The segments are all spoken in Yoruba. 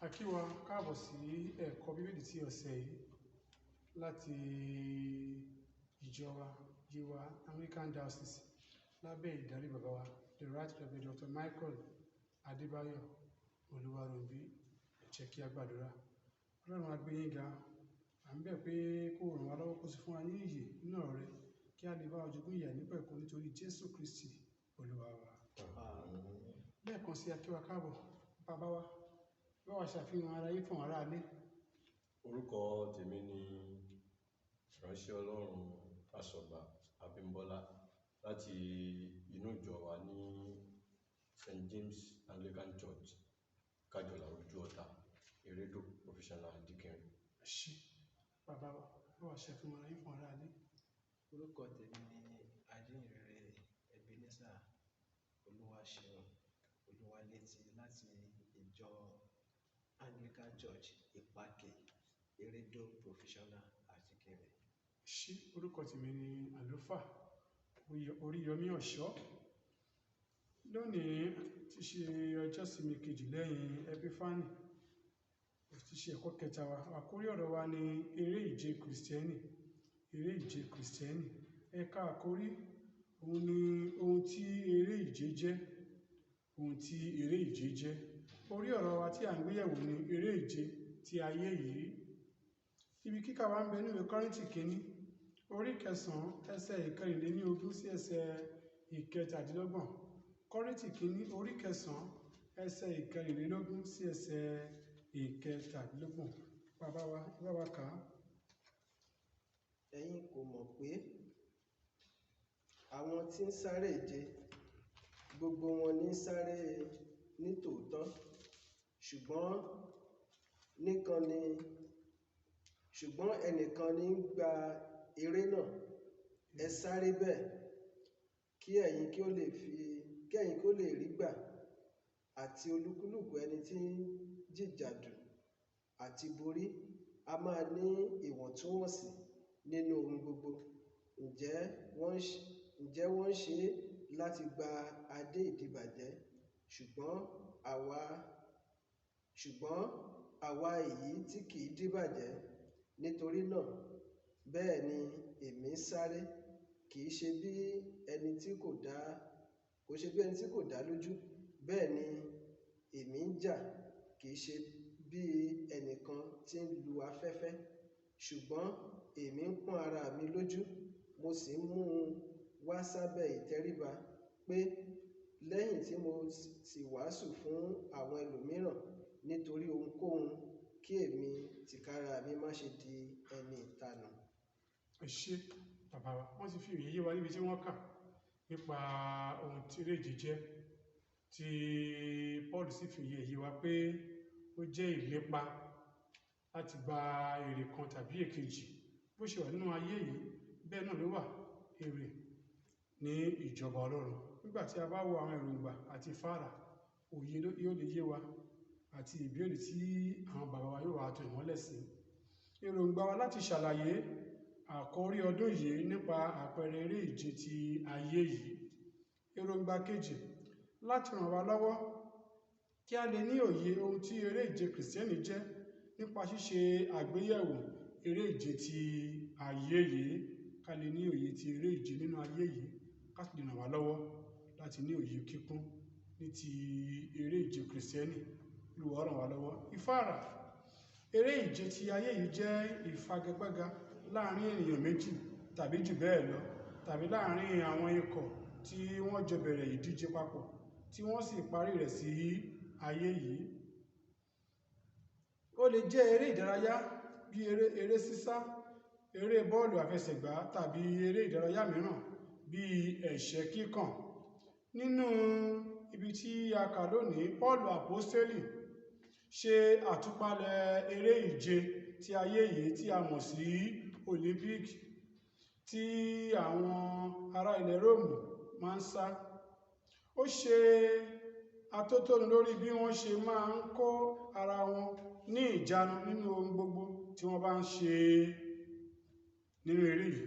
A kí wa káàbọ̀ sí ẹ̀kọ́ Bíbélì tí ọ̀sẹ̀ yìí láti ìjọ wa Yewa Anglican Diocese lábẹ́ ìdarí bàbá wa the Right Revd Dr. Michael Adébáyọ̀ Oluwarohunbi. Ẹ jẹ́ kí a gbàdúrà. Ọlọ́run a gbé yín ga, à ń bẹ̀ pé kó ràn wá lọ́wọ́ kó sì fún wa ní ìyè nínú ọ̀rọ̀ rẹ kí a lè bá ọjọ́gún ìyà nípẹ̀kun nítorí Jésù Kristi Olúwa wa. Lẹ́ẹ̀kan sí a kí wa káàbọ̀ bàbá wa. Bá wa ṣàfihàn ara yín fún ará ilé. Orúkọ tèmi ni ìránṣẹ́ Ọlọ́run Asogba Abímbọ́lá láti inú ìjọ wa ní St. James Anglican Church, Kájọlà Ojú Ọ̀tà, Eredo Provisional Archdeaconry. Ṣé bàbá wa bá wa ṣàfihàn ara yín fún ará ilé. Orúkọ tèmi ni Ajínrere Ebenezer Olúwaṣeun Oluwaleti láti ìjọ Anglican Church Ìpàkè Eredo Provisional Archdeaconry. Ṣé orúkọ tèmi ni àlùfáà Oríyọmí Ọ̀ṣọ́. Lónìí ti ṣe ọjọ́ ìsinmi kejì lẹ́yìn Epífánì, ti ṣe ẹ̀kọ́ kẹta wa. Àkórí ọ̀rọ̀ wa ni eré ìje Kìrìsìtẹ́nì. Eré ìje Kìrìsìtẹ́nì. Ẹ̀ka àkórí òun ni ohun tí eré ìje jẹ́. Ohun tí eré ìje jẹ́. Orí ọ̀rọ̀ wa tí à ń gbéyẹ̀wò ni eré ìje ti ayé yìí. Ibi kíkà wa ń bẹ nínú Kọ́ríńtì kìíní orí 9 ẹsẹ̀ 24 sí ẹsẹ̀ 27. Kọ́ríńtì kìíní orí 9 ẹsẹ̀ 24 sí ẹsẹ̀ 27. Bàbá wa kà á. Ẹ̀yin kò mọ̀ pé àwọn tí ń sáré ìje gbogbo wọn ní sáré ní tòótọ́, ṣùgbọ́n ẹnìkan ní ń gba eré náà. Ẹ sáré bẹ́ẹ̀ kí ẹ̀yin kí ó lè rí gbà, àti olúkúlùkù ẹni tí ń jìjàdù àti borí a máa ní ìwọ̀ntúnwọ̀nsì nínú ohun gbogbo. Ǹjẹ́ wọ́n ń ṣe é láti gba adé ìdíbàjẹ́, ṣùgbọ́n àwa èyí tí kìí díbàjẹ́. Nítorí náà bẹ́ẹ̀ ni èmi ń sáré, kìí ṣe bí ẹni tí kò dá lójú. Bẹ́ẹ̀ ni èmi ń jà, kìí ṣe bí ẹnìkan tí ń lu afẹ́fẹ́. Ṣùgbọ́n èmi ń pọ́n ara mi lójú, mo sì ń mú un wá sábẹ́ ìtẹríba, pé lẹ́yìn tí mo sì wàásù fún àwọn ẹlòmíràn nítorí ohunkóhun, kí èmi tìkára mi má ṣe di ẹni ìtanù. Ẹ ṣé bàbá wa. Wọ́n ti fi òye yé wa níbi tí wọ́n kà nípa ohun tí eré ìje jẹ́, tí Paul sì fi òye yé wa pé ó jẹ́ ìlépa láti gba èrè kan tàbí èkejì. Bó ṣe wà nínú ayé yìí bẹ́ẹ̀ náà ló wà èrè ní ìjọba Ọlọ́run. Nígbà tí a bá wo àwọn èròǹgbà àti fàrà, òye yóò lè yé wa àti ìbéèrè tí àwọn bàbá wa yóò wá tọ̀ ìmọ́lẹ̀ sí. Èròǹgbà wa láti ṣàlàyé àkórí ọdún yìí nípa àpẹẹrẹ eré ìje ti ayé yìí. Èròǹgbà kejì, láti ràn wá lọ́wọ́ kí a lè ní òye ohun tí eré ìje Kìrìsìtẹ́nì jẹ́ nípa ṣíṣe àgbéyẹ̀wò eré ìje ti ayé yìí. Ká lè ní òye ti eré ìje nínú ayé yìí, ká sì lè ràn wá lọ́wọ́ láti ní òye kíkún ní ti eré ìje Kìrìsìtẹ́nì. Olúwa ràn wá lọ́wọ́. Ìfáàrà. Eré ìje ti ayé yìí jẹ́ ìfagagbága láàrin ènìyàn méjì tàbí jù bẹ́ẹ̀ lọ, tàbí láàrin àwọn ikọ̀ tí wọ́n jọ bẹ̀rẹ̀ ìdíje papọ̀ tí wọ́n sì parí rẹ̀ sí ayé yìí. Ó lè jẹ́ eré ìdárayá bí eré sísá, eré bọ́ọ̀lù àfẹsẹ̀gbá tàbí eré ìdárayá mìíràn bí ẹ̀ṣẹ́ kíkàn. Nínú ibi tí a kà lónìí, Pọ́ọ̀lù Àpọ́stélì ṣe àtúpalẹ̀ eré ìje ti ayé yìí tí a mọ̀ sí Olympic, tí àwọn ará ilẹ̀ Róòmù máa ń sá. Ó ṣe atótónu lórí bí wọ́n ṣe máa ń kó ara wọn ní ìjánu nínú ohun gbogbo tí wọ́n bá ń ṣe nínú eré yìí.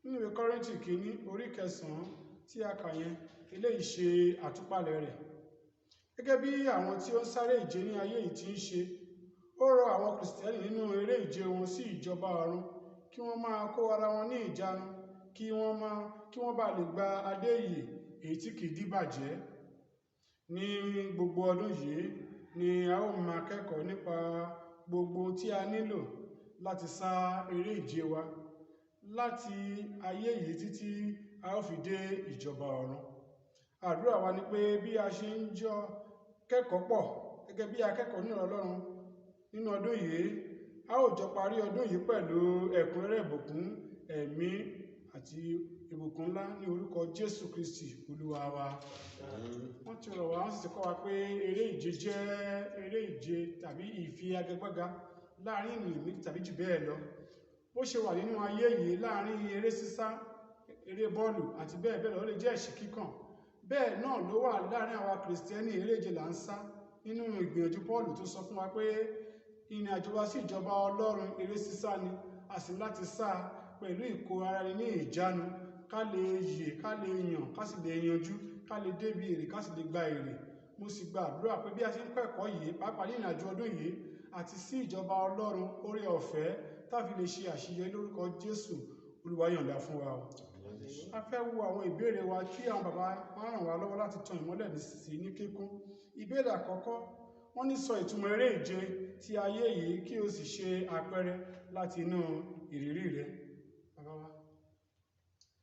Nínú ìwé Kọ́ríńtì kìíní orí 9 tí a kà yẹn, eléyìí ṣe àtúpalẹ̀ rẹ̀. gẹ́gẹ́ bí àwọn tí ó ń sáré ìje ní ayé yìí ti ń ṣe. Ó rọ àwọn Kìrìsìtẹ́nì nínú eré ìje wọn sí ìjọba ọ̀run kí wọ́n máa kó ara wọn ní ìjánu kí wọ́n bá lè gba adé ìyè èyí tí kìí díbàjẹ́. Ní gbogbo ọdún yìí ni a ó máa kẹ́kọ̀ọ́ nípa gbogbo tí a nílò láti sá eré ìje wa láti ayé yìí títí a ó fi dé ìjọba ọ̀run. Àdúrà wa ni pé bí a ṣe ń jọ kẹ́kọ̀ọ́ pọ̀ gẹ́gẹ́ bí akẹ́kọ̀ọ́ nínú Ọlọ́run nínú ọdún yìí, a ó jọ parí ọdún yìí pẹ̀lú ẹ̀kúnrẹ́rẹ́ ìbùkún ẹ̀mí àti ìbùkún ńlá ní orúkọ Jésù Kristi Olúwa wa. Wọ́n ti rọ̀ wá, wọ́n sì ti kọ́ wa pé eré ìje jẹ́ eré ìje tàbí ìfigagbága láàrin ènìyàn méjì tàbí jù bẹ́ẹ̀ lọ. Bó ṣe wà nínú ayé yìí láàrin eré sísá, eré bọ́ọ̀lù àti bẹ́ẹ̀ bẹ́ẹ̀ lọ, ó lè jẹ́ ẹ̀ṣì kíkàn. Bẹ́ẹ̀ náà ló wà láàrin àwa Kìrìsìtẹ́nì, eré ìje là ń sá nínú ìgbìyànjú Pọ́ọ̀lù tó sọ fún wa pé ìrìn àjò wa sí ìjọba Ọlọ́run eré sísá ni, a sì láti sá pẹ̀lú ìkó ara ẹni ní ìjánu ká lè yè, ká lè yàn, ká sì lè yanjú, ká lè débi èrè, ká sì lè gba èrè. Mo sì gba àdúrà pé bí a ṣe ń kọ́ ẹ̀kọ́ yìí, pàápàá ní ìrìn àjò ọdún yìí àti sí ìjọba Ọlọ́run, oore ọ̀fẹ́ táfi lè ṣe àṣeyọrí lórúkọ Jésù Olúwa yọ̀ǹda fún wa. A fẹ́ wo àwọn ìbéèrè wa kí àwọn bàbá wa ràn wá lọ́wọ́ láti tan ìmọ́lẹ̀ sí ní kíkún. Ìbéèrè àkọ́kọ́, wọ́n ní sọ ìtumọ̀ eré ìje ti ayé yìí kí o sì ṣe àpẹẹrẹ láti inú ìrírí rẹ. Bàbá wa.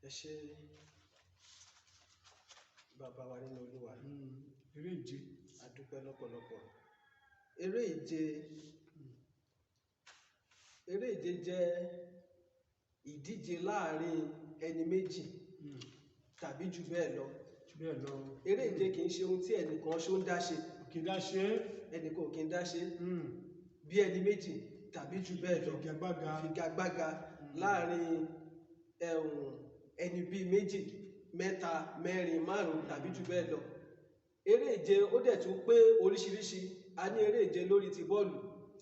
Ẹ ṣé bàbá wa nínú Olúwa. Eré ìje. A dúpẹ́ lọ́pọ̀lọpọ̀. Eré ìje jẹ́ ìdíje láàrin ẹni méjì tàbí jù bẹ́ẹ̀ lọ. Eré ìje kì í ṣe ohun tí ẹnìkan ṣó ń dá ṣe. Ẹnìkan ò kí ń dá ṣe. Bí ẹni méjì tàbí jù bẹ́ẹ̀ lọ. Ìfigagbága láàrin ẹni bíi méjì, mẹ́ta, mẹ́rin, márùn-ún tàbí jù bẹ́ẹ̀ lọ. Eré ìje ó dẹ̀ tún pé oríṣiríṣi. A ní eré ìje lórí ti bọ́ọ̀lù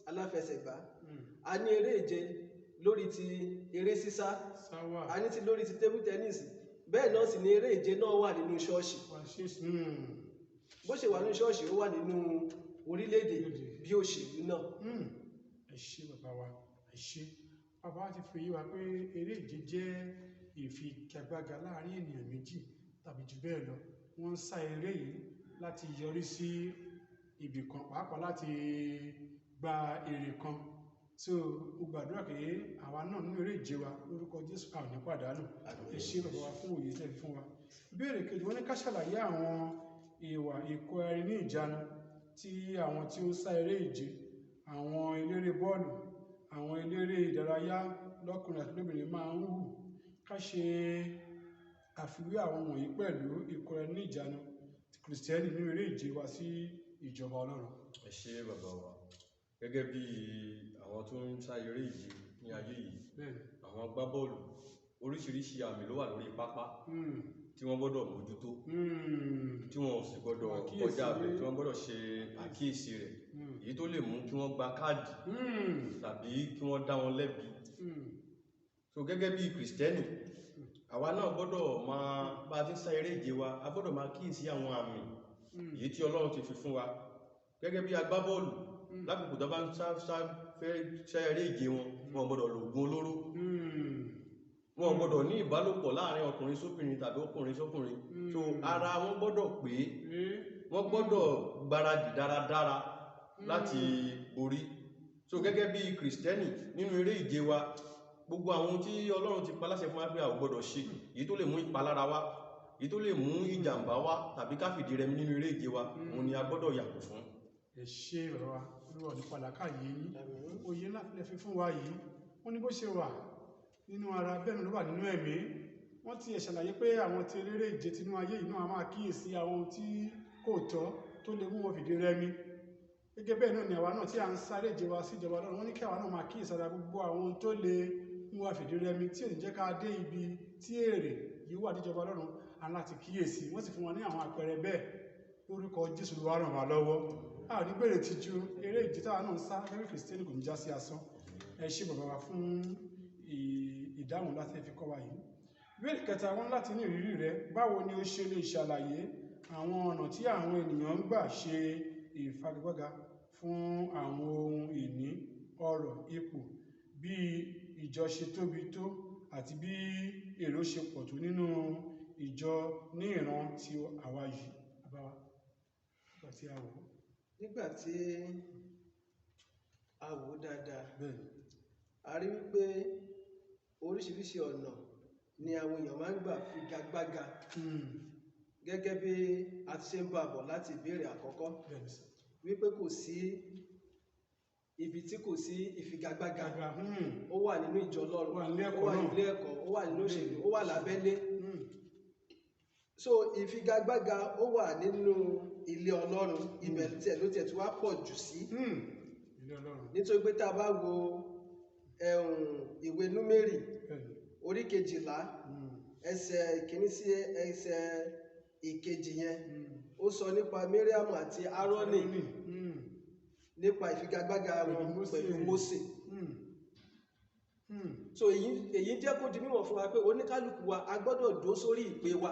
aláfẹsẹ̀gbá. A ní eré ìje lórí ti eré sísá. A ní ti lórí ti table tennis. Bẹ́ẹ̀ náà sì ni eré ìje náà wà nínú ṣọ́ọ̀ṣì. Bó ṣe wà nínú ṣọ́ọ̀ṣì, ó wà nínú orílẹ̀-èdè bí òṣèlú náà. Ẹ ṣé bàbá wa, ẹ ṣé. Bàbá wa ti fi yé wa pé eré ìje jẹ́ ìfigagbága láàrin ènìyàn méjì tàbí jù bẹ́ẹ̀ lọ. Wọ́n ń sá eré yìí láti yọrí sí ibì kan, pàápàá láti gba èrè kan. So mo gbàdúrà pé àwa náà nínú eré ìje wa lórúkọ Jésù a ò ní pàdánù. Ẹ ṣé bàbá wa fún òye tẹ́ fi fún wa. Ìbéèrè kejì, wọ́n ní ká ṣàlàyé àwọn ìwà ìkó ẹni ní ìjánu tí àwọn tí ó ń sá eré ìje, àwọn eléré bọ́ọ̀lù, àwọn eléré ìdárayá lọ́kùnrin àti lóbìnrin máa ń hù. Ká ṣe àfiwé àwọn wọ̀nyí pẹ̀lú ìkó ẹni ní ìjánu ti Kìrìsìtẹ́nì nínú eré ìje wa sí ìjọba Ọlọ́run. Ẹ ṣé bàbá wa. Gẹ́gẹ́ bí àwọn tó ń sá eré ìje ní ayé yìí, àwọn agbábọ́ọ̀lù oríṣiríṣi àmì ló wà lórí pápá tí wọ́n gbọ́dọ̀ mójútó, tí wọ́n sì gbọ́dọ̀ kọjá abẹ, tí wọ́n gbọ́dọ̀ ṣe àkíyèsí rẹ̀, èyí tó lè mú kí wọ́n gba káàdì tàbí kí wọ́n dá wọn lẹ́bi. So gẹ́gẹ́ bí Kìrìsìtẹ́nì, àwa náà gbọ́dọ̀ máa bá a ti ń sá eré ìje wa, a gbọ́dọ̀ máa kíyèsí àwọn àmì èyí tí Ọlọ́run ti fi fún wa. Gẹ́gẹ́ bí agbábọ́ọ̀lù, lákòókò tó bá ń sá eré ìje wọn, wọn gbọ́dọ̀ lo oògùn olóró. Wọn gbọ́dọ̀ ní ìbálòpọ̀ láàrin ọkùnrin sóbìnrin tàbí ọkùnrin sọ́kùnrin. So ara wọn gbọ́dọ̀ pé, wọ́n gbọ́dọ̀ gbáradì dáradára láti borí. So gẹ́gẹ́ bí Kìrìsìtẹ́nì nínú eré ìje wa, gbogbo àwọn tí Ọlọ́run ti pa láṣẹ fún wa pé a ò gbọ́dọ̀ ṣe, èyí tó lè mú ìpalára wá, èyí tó lè mú ìjàmbá wá tàbí ká fìdí rẹmi nínú eré ìje wa, òun ni a gbọ́dọ̀ yàgò fún. Ẹ ṣé bàbá wa, Olúwa ní pàlàkà yìí, òye ńlá lẹ fi fún wa yìí. Wọ́n ní bó ṣe wà nínú ara bẹ́ẹ̀ ló wà nínú ẹ̀mí. Wọ́n ti ṣàlàyé pé àwọn tí eléré ìje tinú ayé yìí náà máa kíyèsí àwọn ohun tí kò tọ́ tó lè mú wọn fìdí rẹmi. Gẹ́gẹ́ bẹ́ẹ̀ náà ni àwa náà tí à ń sáré ìje wa sí ìjọba Ọlọ́run, wọ́n ní kí àwa náà máa kíyèsí ara gbogbo àwọn ohun tó lè mú wa fìdí rẹmi tí ò ní jẹ́ ká dé ibi tí èrè yìí wà níjọba Ọlọ́run, à ń láti kíyèsí. Wọ́n sì fún wa ní àwọn àpẹẹrẹ bẹ́ẹ̀. Lórúkọ Jésù Olúwa ràn wá lọ́wọ́. A ò ní bèrè tìjú, eré ìje táwa náà ń sá gẹ́gẹ́ bí Kìrìsìtẹ́nì kò ní já sí asán. Ẹ ṣé bàbá wa fún ìdáhùn láti fi kọ́ wa yìí. Ìbéèrè kẹta, wọ́n láti ní ìrírí rẹ, báwo ni ó ṣe lè ṣàlàyé àwọn ọ̀nà tí àwọn ènìyàn ń gbà ṣe ìfagagbága fún àwọn ohun ìní, ọrọ̀, ipò, bí ìjọ ṣe tóbi tó àti bí èrò ṣe pọ̀ tó nínú ìjọ ní ìran tí àwa yìí. Nígbà tí a wò ó. Nígbà tí a wò ó dáadáa, Bẹ́ẹ̀ni. a rí wípé oríṣiríṣi ọ̀nà ni àwọn èèyàn máa ń gbà figagbága. Gẹ́gẹ́ bí a ti ṣe ń bá bọ̀ láti ìbéèrè àkọ́kọ́, wípé kò sí ibi tí kò sí ìfigagbága. Ó wà nínú ìjọ Ọlọ́run, ó wà nílé ẹ̀kọ́, ó wà nínú òṣèlú, ó wà lábẹ́lé. So ìfigagbága ó wà nínú ilé Ọlọ́run, ibẹ̀ ló tiẹ̀ tí wá pọ̀ jù sí. Nítorí pé tá a bá wo ìwé Númérì orí 12 ẹsẹ̀ ìkíní sí ẹsẹ̀ ìkejì yẹn, ó sọ nípa Míríàmù àti Árónì, nípa ìfigagbága wọn pẹ̀lú Mósè. So èyí jẹ́ kó di mímọ̀ fún wa pé oníkálukú wa a gbọ́dọ̀ dó sórí ìpè wa,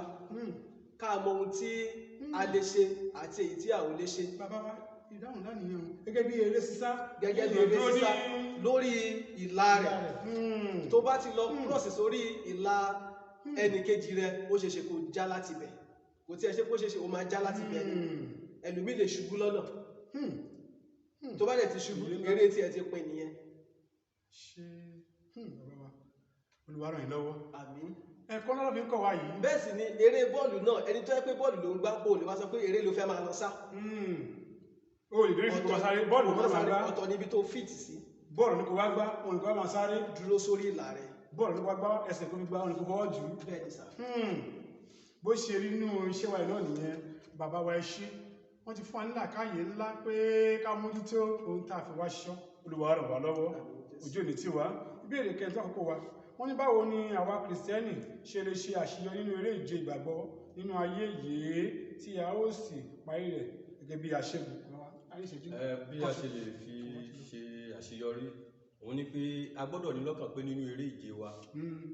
ká mọ ohun tí a lè ṣe àti èyí tí a ò lè ṣe. Bàbá wa, ìdáhùn náà nìyẹn o. Gẹ́gẹ́ bí eré sísá. Gẹ́gẹ́ bí eré sísá lórí ìlà rẹ̀. Tó bá ti lọ kúrọ̀sì sórí ìlà ẹnìkejì rẹ̀, ó ṣeéṣe kó já láti bẹ̀. Kò tí ẹ ṣe kó ṣeéṣe ó máa já láti bẹ̀ ni. Ẹlòmíì lè ṣubú lọ́nà. Tó bá dẹ̀ ti ṣubú, eré tí ẹ ti pin nìyẹn. Bàbá wa, Olúwa ràn yín lọ́wọ́. Àmín. Ẹ̀kọ́ náà fi ń kọ́ wa yìí. Bẹ́ẹ̀ sì ni eré bọ́ọ̀lù náà, ẹni tó yẹ pé bọ́ọ̀lù ló ń gbá, o lè wá sọ pé eré ló fẹ́ máa lọ sá. O lè dúró ìfipá sáré, bọ́ọ̀lù ló máa gbá. Ọ̀tọ̀ níbi tó fìtì sí. Bọ́ọ̀lù ní kò wá gbá, òun kò wá máa sáré. Dúró sórí ìlà rẹ̀. Bọ́ọ̀lù ní kò wá gbá, ẹsẹ̀ kò fi gbá, òun kò fọwọ́ jù. Bẹ́ẹ̀ ni sà. Bó ṣe rí nínú iṣẹ́ wa náà nìyẹn, bàbá wa ẹ ṣé. Wọ́n ti fún wa ní làákàyè ńlá pé ká mójútó ohun tá a fi wá ṣọ́. Olúwa ràn wá lọ́wọ́. Ojú ò ní tì wá. Ìbéèrè kẹta àkókò wa. Wọ́n ní báwo ni àwa Kìrìsìtẹ́nì ṣe lè ṣe àṣeyọrí nínú eré ìje ìgbàgbọ́ nínú ayé yìí tí a ó sì parí rẹ̀ gẹ́gẹ́ bí aṣẹ́gun. Bí a ṣe lè fi ṣe àṣeyọrí, òun ni pé a gbọ́dọ̀ ní lọ́kàn pé nínú eré ìje wa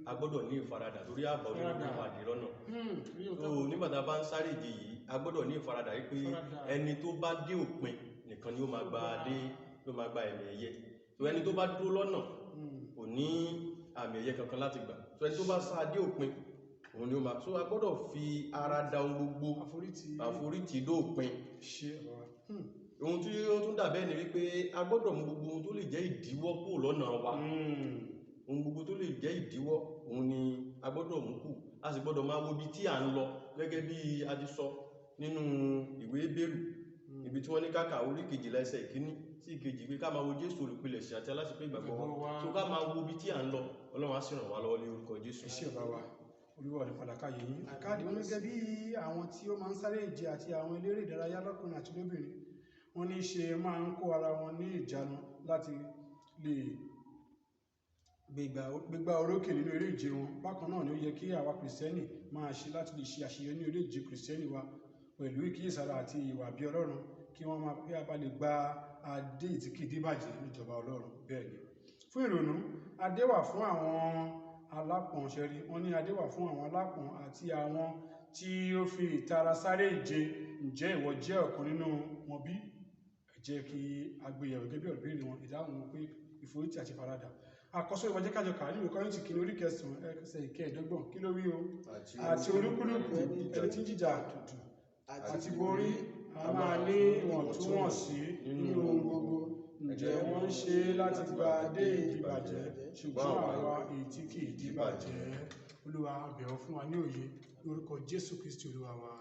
a gbọ́dọ̀ ní ìfaradà torí àbọ̀ nínú ìpàdé lọ́nà. Nígbà tá a bá ń sáré ìje yìí, a gbọ́dọ̀ ní ìfaradà yìí pé ẹni tó bá dé òpin nìkan ni ó máa gba ẹ̀mí ẹ̀yẹ. Ẹni tó bá dúró lọ́nà kò ní àmì ẹ̀yẹ kankan láti gbà. Ẹni tó bá sá dé òpin òun ni ó máa. A gbọ́dọ̀ fi ara da ohun gbogbo, àforítì dópin. Ohun tí ó tún dàbẹ́ ni wípé a gbọ́dọ̀ mú gbogbo ohun tó lè jẹ́ ìdíwọ́ kúrò lọ́nà wa. Ohun gbogbo tó lè jẹ́ ìdíwọ́ òun ni a gbọ́dọ̀ mú kù. A sì gbọ́dọ̀ máa wo ibi tí à ń lọ gẹ́gẹ́ bí a ti sọ nínú ìwé Hébérù, ibi tí wọ́n ní ká kà orí 12 ẹsẹ̀ ìkíní sí ìkejì, pé ká máa wo Jésù olùpilẹ̀ṣẹ̀ àti aláṣepé ìgbàgbọ́ wa. Ká máa wo ibi tí à ń lọ. Ọlọ́run á sì ràn wá lọ́wọ́ ní orúkọ Jésù. Ẹ ṣé bàbá wa, Olúwa ní pàlàkàyè yín. Káàdì wọn gẹ́gẹ́ bí àwọn tí ó máa ń sáré ìje àti àwọn eléré ìdárayá lọ́kùnrin àti lóbìnrin, wọ́n ní ṣe máa ń kó ara wọn ní ìjánu láti lè gbégbá orókè nínú eré ìje wọn. Bákan náà ni ó yẹ kí àwa Kìrìsìtẹ́nì máa ṣe láti lè ṣe àṣeyọrí ní eré ìje Kìrìsìtẹ́nì wa pẹ̀lú ìkíyèsára àti ìwà bí Ọlọ́run, kí wọ́n máa bí a bá lè gba adé ìtìkídíbàjẹ́ níjọba Ọlọ́run. Bẹ́ẹ̀ ni. Fún ìrònú, adé wà fún àwọn alápọ̀n ṣẹ́rí. Wọ́n ní adé wà fún àwọn alápọ̀n àti àwọn tí ó fi ìtara sáré ìje. Ǹjẹ́ ìwọ jẹ́ ọ̀kan nínú wọn bí? Ẹ jẹ́ kí agbéyẹ̀wò gẹ́gẹ́ bí ìbéèrè wọn, ìdáhùn wọn pé ìforítì àti ìfaradà. Àkọ́sọ ìwọ jẹ́ kájọ kà nínú Kọ́ríńtì kìíní orí 9 ẹsẹ̀ 15. Kí ló wí o? Àti olúkúlùkù ẹni tí ń jìjà tútù àti borí a máa ní ìwọ̀ntúnwọ̀nsí nínú ohun gbogbo. Ǹjẹ́ wọ́n ń ṣe láti gba adé ìdíbàjẹ́, ṣùgbọ́n àwa èyí tí kì í díbàjẹ́. Olúwa, a bẹ̀ ọ́ fún wa ní òye lórúkọ Jésù Kristi Olúwa wa.